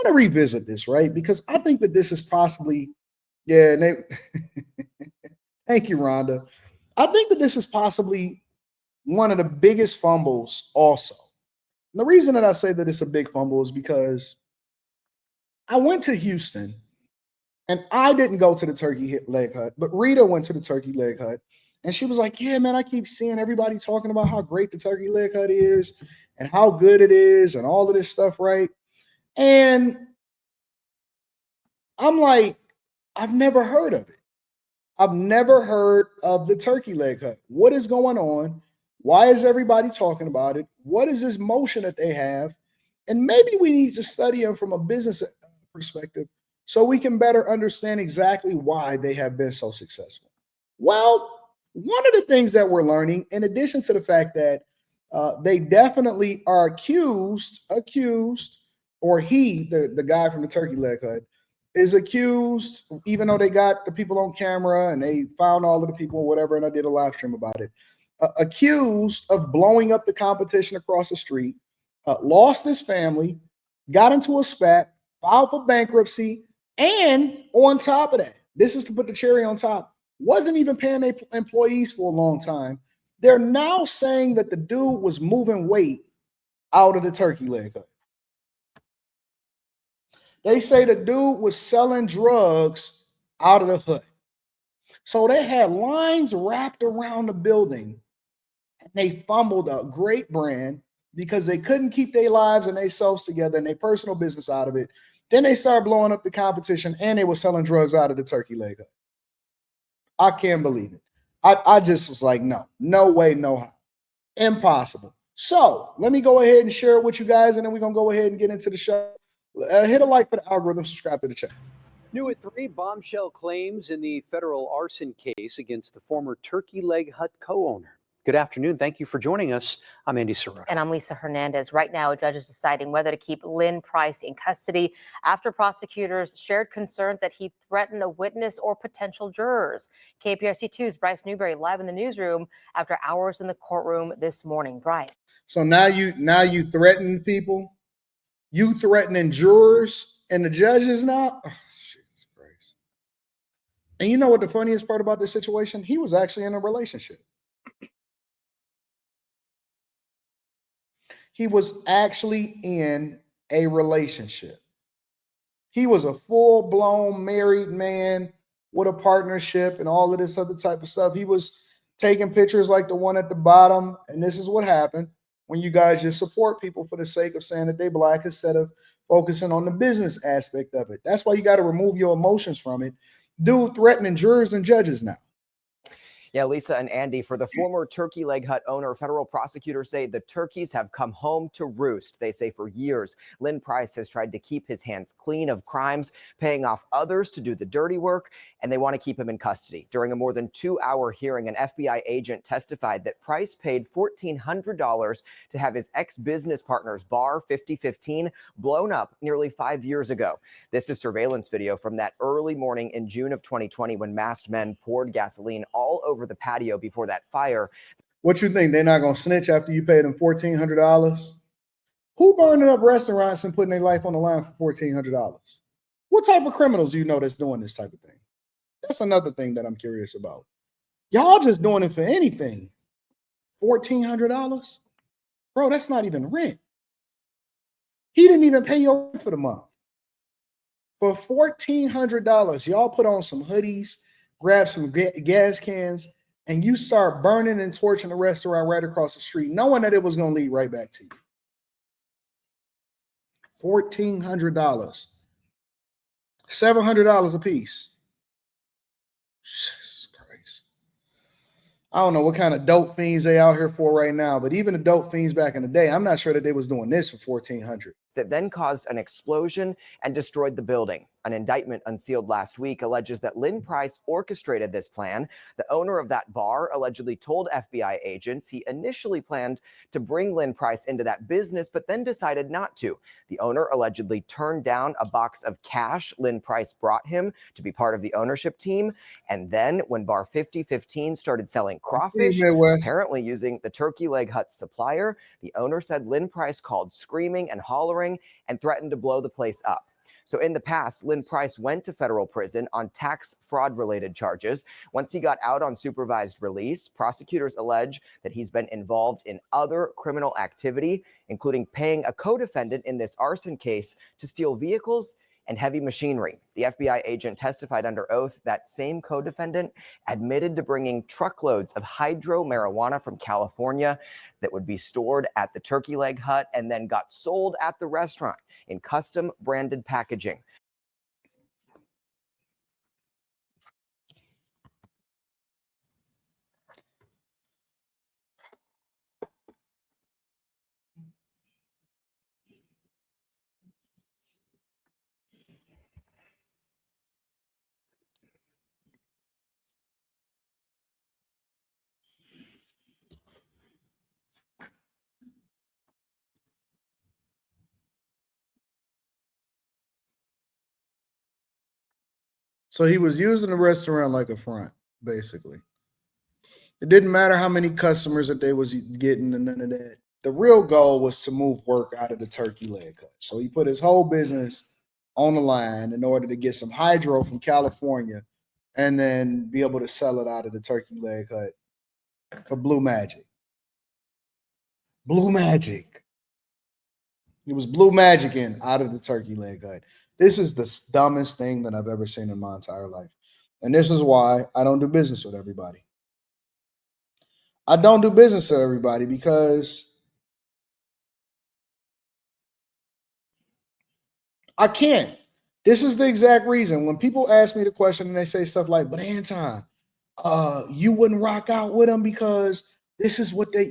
want to revisit this, right? Because I think that this is possibly, yeah, and they, thank you, Rhonda. I think that this is possibly one of the biggest fumbles also. And the reason that I say that it's a big fumble is because I went to Houston and I didn't go to the turkey leg hut, but Rita went to the turkey leg hut. And she was like, yeah, man, I keep seeing everybody talking about how great the turkey leg hut is and how good it is and all of this stuff, right? And I'm like, I've never heard of it. I've never heard of the turkey leg hut. What is going on? Why is everybody talking about it? What is this motion that they have? And maybe we need to study them from a business perspective so we can better understand exactly why they have been so successful. Well, one of the things that we're learning, in addition to the fact that they definitely are accused, or he, the guy from the turkey leg hut, is accused, even though they got the people on camera and they found all of the people or whatever, and I did a live stream about it, accused of blowing up the competition across the street, lost his family, got into a spat, filed for bankruptcy, and on top of that, this is to put the cherry on top, wasn't even paying their employees for a long time. They're now saying that the dude was moving weight out of the turkey leg hut. They say the dude was selling drugs out of the hut. So they had lines wrapped around the building. And they fumbled a great brand because they couldn't keep their lives and themselves together and their personal business out of it. Then they started blowing up the competition and they were selling drugs out of the turkey leg hut. I can't believe it. I just was like, no way, no how. Impossible. So let me go ahead and share it with you guys, and then we're going to go ahead and get into the show. Hit a like for the algorithm, subscribe to the channel. New at 3, bombshell claims in the federal arson case against the former turkey leg hut co-owner. Good afternoon. Thank you for joining us. I'm Andy Serrano. And I'm Lisa Hernandez. Right now, a judge is deciding whether to keep Lynn Price in custody after prosecutors shared concerns that he threatened a witness or potential jurors. KPRC2's Bryce Newberry live in the newsroom after hours in the courtroom this morning. Bryce. So now you threaten people? You threatening jurors and the judges now? Oh, Jesus Christ. And you know what the funniest part about this situation? He was actually in a relationship. He was actually in a relationship. He was a full-blown married man with a partnership and all of this other type of stuff. He was taking pictures like the one at the bottom. And this is what happened when you guys just support people for the sake of saying that they black instead of focusing on the business aspect of it. That's why you got to remove your emotions from it. Dude threatening jurors and judges now. Yeah, Lisa and Andy, for the former turkey leg hut owner, federal prosecutors say the turkeys have come home to roost. They say for years, Lynn Price has tried to keep his hands clean of crimes, paying off others to do the dirty work, and they want to keep him in custody. During a more than 2-hour hearing, an FBI agent testified that Price paid $1,400 to have his ex-business partner's bar, 5015, blown up nearly 5 years ago. This is surveillance video from that early morning in June of 2020 when masked men poured gasoline all over the patio before that fire. What you think? They're not going to snitch after you pay them $1,400? Who burning up restaurants and putting their life on the line for $1,400? What type of criminals do you know that's doing this type of thing? That's another thing that I'm curious about. Y'all just doing it for anything. $1,400? Bro, that's not even rent. He didn't even pay your rent for the month. For $1,400, y'all put on some hoodies, grab some gas cans, and you start burning and torching the restaurant right across the street, knowing that it was going to lead right back to you. $1,400. $700 a piece. Jesus Christ. I don't know what kind of dope fiends they out here for right now, but even the dope fiends back in the day, I'm not sure that they was doing this for $1,400. That then caused an explosion and destroyed the building. An indictment unsealed last week alleges that Lynn Price orchestrated this plan. The owner of that bar allegedly told FBI agents he initially planned to bring Lynn Price into that business, but then decided not to. The owner allegedly turned down a box of cash Lynn Price brought him to be part of the ownership team. And then when Bar 5015 started selling crawfish, apparently using the turkey leg hut supplier, the owner said Lynn Price called screaming and hollering and threatened to blow the place up. So in the past, Lynn Price went to federal prison on tax fraud related charges. Once he got out on supervised release, prosecutors allege that he's been involved in other criminal activity, including paying a co-defendant in this arson case to steal vehicles and heavy machinery. The FBI agent testified under oath that same co-defendant admitted to bringing truckloads of hydro marijuana from California that would be stored at the turkey leg hut and then got sold at the restaurant in custom branded packaging. So he was using the restaurant like a front, basically. It didn't matter how many customers that they was getting and none of that. The real goal was to move work out of the turkey leg hut. So he put his whole business on the line in order to get some hydro from California and then be able to sell it out of the turkey leg hut for blue magic. Blue magic. It was blue magic in out of the turkey leg hut. This is the dumbest thing that I've ever seen in my entire life. And this is why I don't do business with everybody. I don't do business with everybody because I can't. This is the exact reason. When people ask me the question and they say stuff like, but Anton, you wouldn't rock out with them because this is what they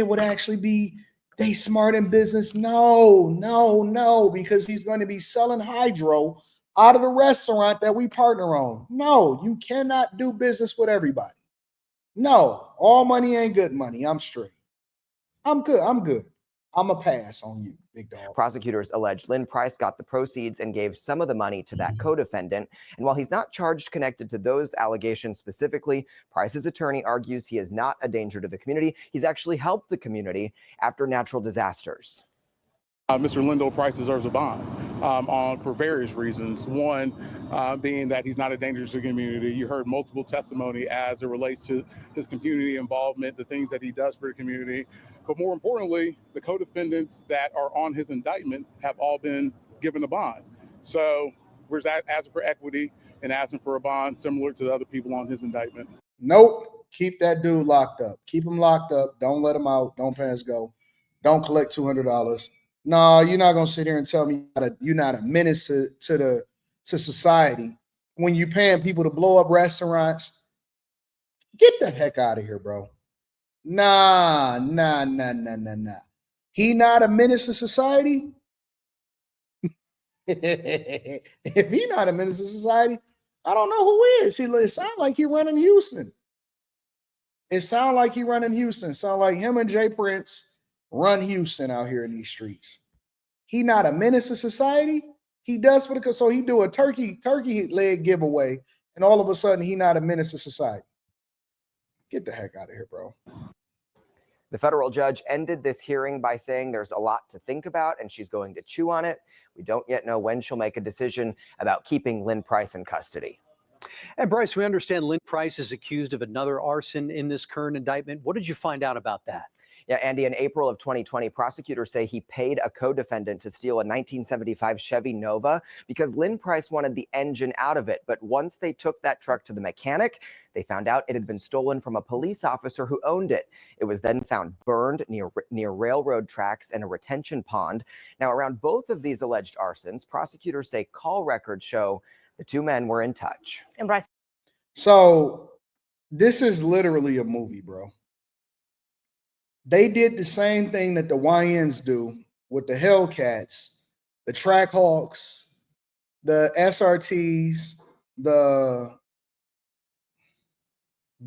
would actually be, they smart in business. No, because he's going to be selling hydro out of the restaurant that we partner on. No, you cannot do business with everybody. No, all money ain't good money. I'm straight. I'm good. I'm a pass on you, big dog. Prosecutors allege Lynn Price got the proceeds and gave some of the money to that co-defendant. And while he's not charged connected to those allegations specifically, Price's attorney argues he is not a danger to the community. He's actually helped the community after natural disasters. Mr. Lyndall Price deserves a bond for various reasons. One, being that he's not a danger to the community. You heard multiple testimony as it relates to his community involvement, the things that he does for the community. But more importantly, the co-defendants that are on his indictment have all been given a bond. So we're asking for equity and asking for a bond similar to the other people on his indictment. Nope. Keep that dude locked up. Keep him locked up. Don't let him out. Don't pass go. Don't collect $200. No, you're not gonna sit here and tell me you're not a menace to society when you're paying people to blow up restaurants. Get the heck out of here, bro. Nah. He not a menace to society. If he not a menace to society, I don't know who is. It sounds like he running Houston. It sounds like he running Houston. Sound like him and Jay Prince run Houston out here in these streets. He not a menace to society. He does so he do a turkey leg giveaway, and all of a sudden he not a menace to society. Get the heck out of here, bro. The federal judge ended this hearing by saying there's a lot to think about and she's going to chew on it. We don't yet know when she'll make a decision about keeping Lynn Price in custody. And Bryce, we understand Lynn Price is accused of another arson in this current indictment. What did you find out about that? Yeah, Andy, in April of 2020, prosecutors say he paid a co-defendant to steal a 1975 Chevy Nova because Lynn Price wanted the engine out of it. But once they took that truck to the mechanic, they found out it had been stolen from a police officer who owned it. It was then found burned near railroad tracks and a retention pond. Now, around both of these alleged arsons, prosecutors say call records show the two men were in touch. And Bryce. So this is literally a movie, bro. They did the same thing that the YNs do with the Hellcats, the Trackhawks, the SRTs, the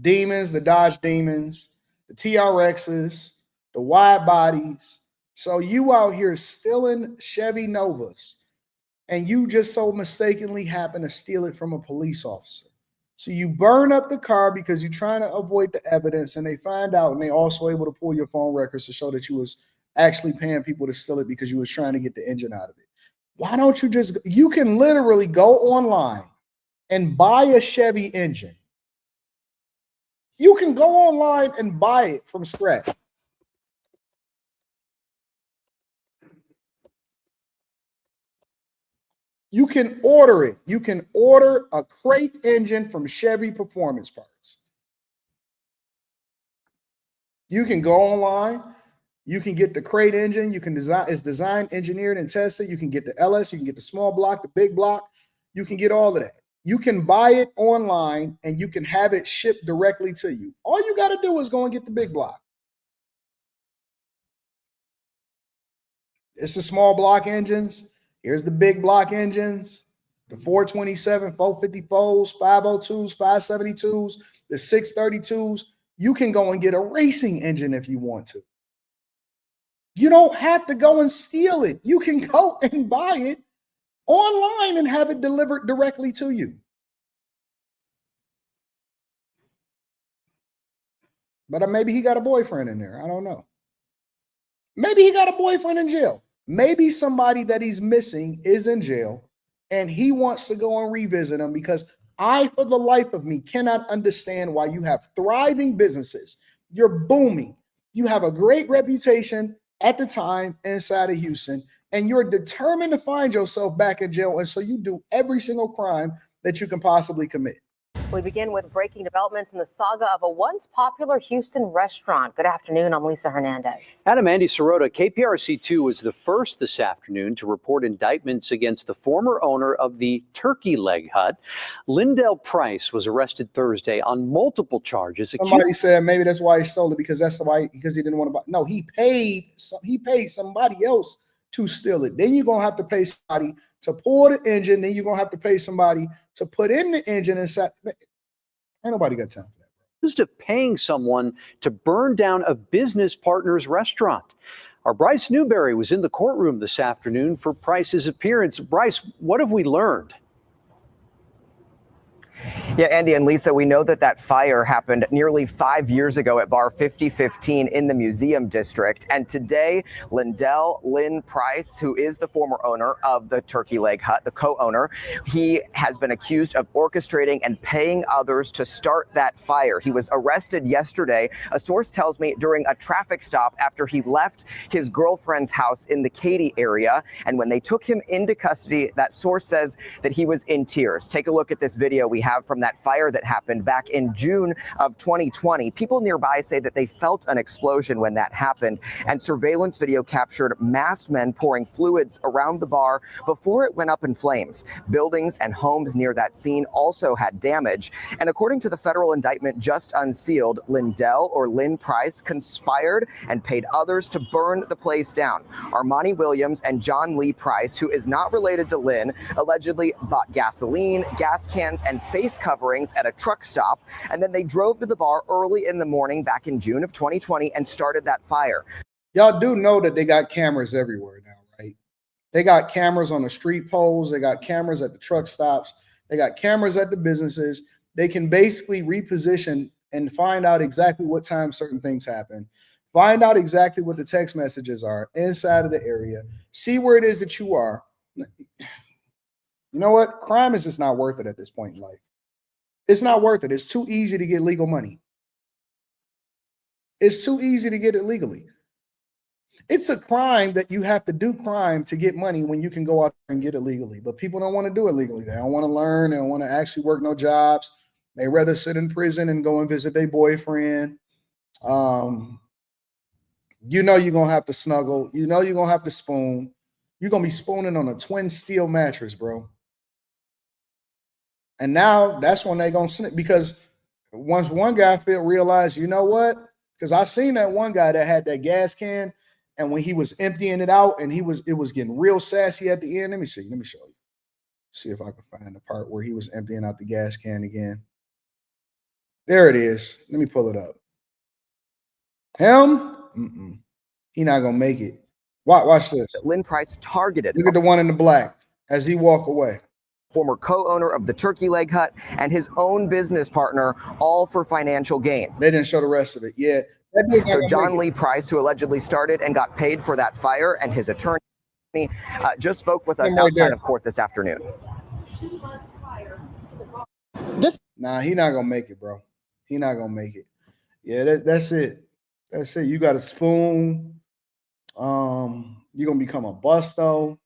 Demons, the Dodge Demons, the TRXs, the wide bodies. So you out here stealing Chevy Novas, and you just so mistakenly happen to steal it from a police officer. So you burn up the car because you're trying to avoid the evidence, and they find out, and they also able to pull your phone records to show that you was actually paying people to steal it because you was trying to get the engine out of it. Why don't you just, you can literally go online and buy a Chevy engine. You can go online and buy it from scratch. You can order it. You can order a crate engine from Chevy Performance Parts. You can go online. You can get the crate engine. You can design, it's designed, engineered, and tested. You can get the LS. You can get the small block, the big block. You can get all of that. You can buy it online and you can have it shipped directly to you. All you got to do is go and get the big block. It's the small block engines. Here's the big block engines, the 427, 454s, 502s, 572s, the 632s. You can go and get a racing engine if you want to. You don't have to go and steal it. You can go and buy it online and have it delivered directly to you. But maybe he got a boyfriend in there. I don't know. Maybe he got a boyfriend in jail. Maybe somebody that he's missing is in jail and he wants to go and revisit him, because I, for the life of me, cannot understand why you have thriving businesses. You're booming. You have a great reputation at the time inside of Houston, and you're determined to find yourself back in jail. And so you do every single crime that you can possibly commit. We begin with breaking developments in the saga of a once popular Houston restaurant. Good afternoon, I'm Lisa Hernandez. Adam, Andy Sirota, KPRC2 was the first this afternoon to report indictments against the former owner of the Turkey Leg Hut. Lindell Price was arrested Thursday on multiple charges. Somebody said maybe that's why he sold it, because that's why, because he didn't want to buy. No, he paid somebody else to steal it. Then you're going to have to pay somebody to pull the engine. Then you're going to have to pay somebody to put in the engine inside. Ain't nobody got time for that. Accused of paying someone to burn down a business partner's restaurant. Our Bryce Newberry was in the courtroom this afternoon for Price's appearance. Bryce, what have we learned? Yeah, Andy and Lisa, we know that fire happened nearly 5 years ago at bar 5015 in the Museum District. And today, Lynn Price, who is the former owner of the Turkey Leg Hut, the co-owner, he has been accused of orchestrating and paying others to start that fire. He was arrested yesterday, a source tells me, during a traffic stop after he left his girlfriend's house in the Katy area. And when they took him into custody, that source says that he was in tears. Take a look at this video we have from that fire that happened back in June of 2020. People nearby say that they felt an explosion when that happened, and surveillance video captured masked men pouring fluids around the bar before it went up in flames. Buildings and homes near that scene also had damage, and according to the federal indictment just unsealed, Lynn Price conspired and paid others to burn the place down. Armani Williams and John Lee Price, who is not related to Lynn, allegedly bought gasoline, gas cans, and face coverings at a truck stop, and then they drove to the bar early in the morning back in June of 2020 and started that fire. Y'all do know that they got cameras everywhere now, right? They got cameras on the street poles. They got cameras at the truck stops. They got cameras at the businesses. They can basically reposition and find out exactly what time certain things happen, find out exactly what the text messages are inside of the area, see where it is that you are. You know what? Crime is just not worth it at this point in life. It's not worth it. It's too easy to get legal money. It's too easy to get it legally. It's a crime that you have to do crime to get money when you can go out and get it legally. But people don't want to do it legally. They don't want to learn. They don't want to actually work no jobs. They rather sit in prison and go and visit their boyfriend. You know you're going to have to snuggle. You know you're going to have to spoon. You're going to be spooning on a twin steel mattress, bro. And now that's when they're going to snip, because once one guy realized, you know what? Because I seen that one guy that had that gas can, and when he was emptying it out and it was getting real sassy at the end. Let me see. Let me show you. See if I can find the part where he was emptying out the gas can again. There it is. Let me pull it up. Him? He not going to make it. Watch this. Lynn Price targeted. Look at the one in the black as he walk away. Former co-owner of the Turkey Leg Hut and his own business partner, all for financial gain. They didn't show the rest of it. Yeah. So John Lee Price, who allegedly started and got paid for that fire, and his attorney. just spoke with us Him right outside there. of court this afternoon. Nah, he not gonna make it, bro. He not gonna make it. Yeah, that's it. That's it. You got a spoon. You're gonna become a busto.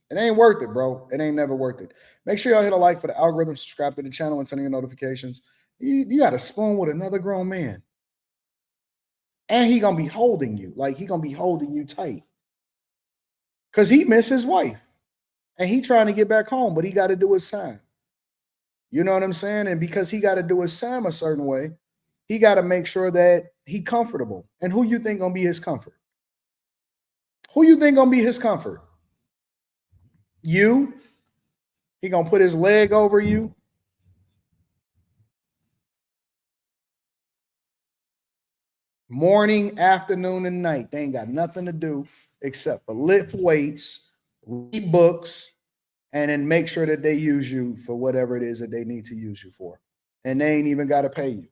It ain't worth it, bro. It ain't never worth it. Make sure y'all hit a like for the algorithm, subscribe to the channel, and turn on your notifications. You got a spoon with another grown man. And he gonna be holding you. Like he gonna be holding you tight. Because he missed his wife. And he trying to get back home, but he got to do his time. You know what I'm saying? And because he got to do his time a certain way, he got to make sure that he comfortable. And who you think gonna be his comfort? Who you think gonna be his comfort? You? He gonna put his leg over you? Morning, afternoon, and night. They ain't got nothing to do except for lift weights, read books, and then make sure that they use you for whatever it is that they need to use you for. And they ain't even got to pay you.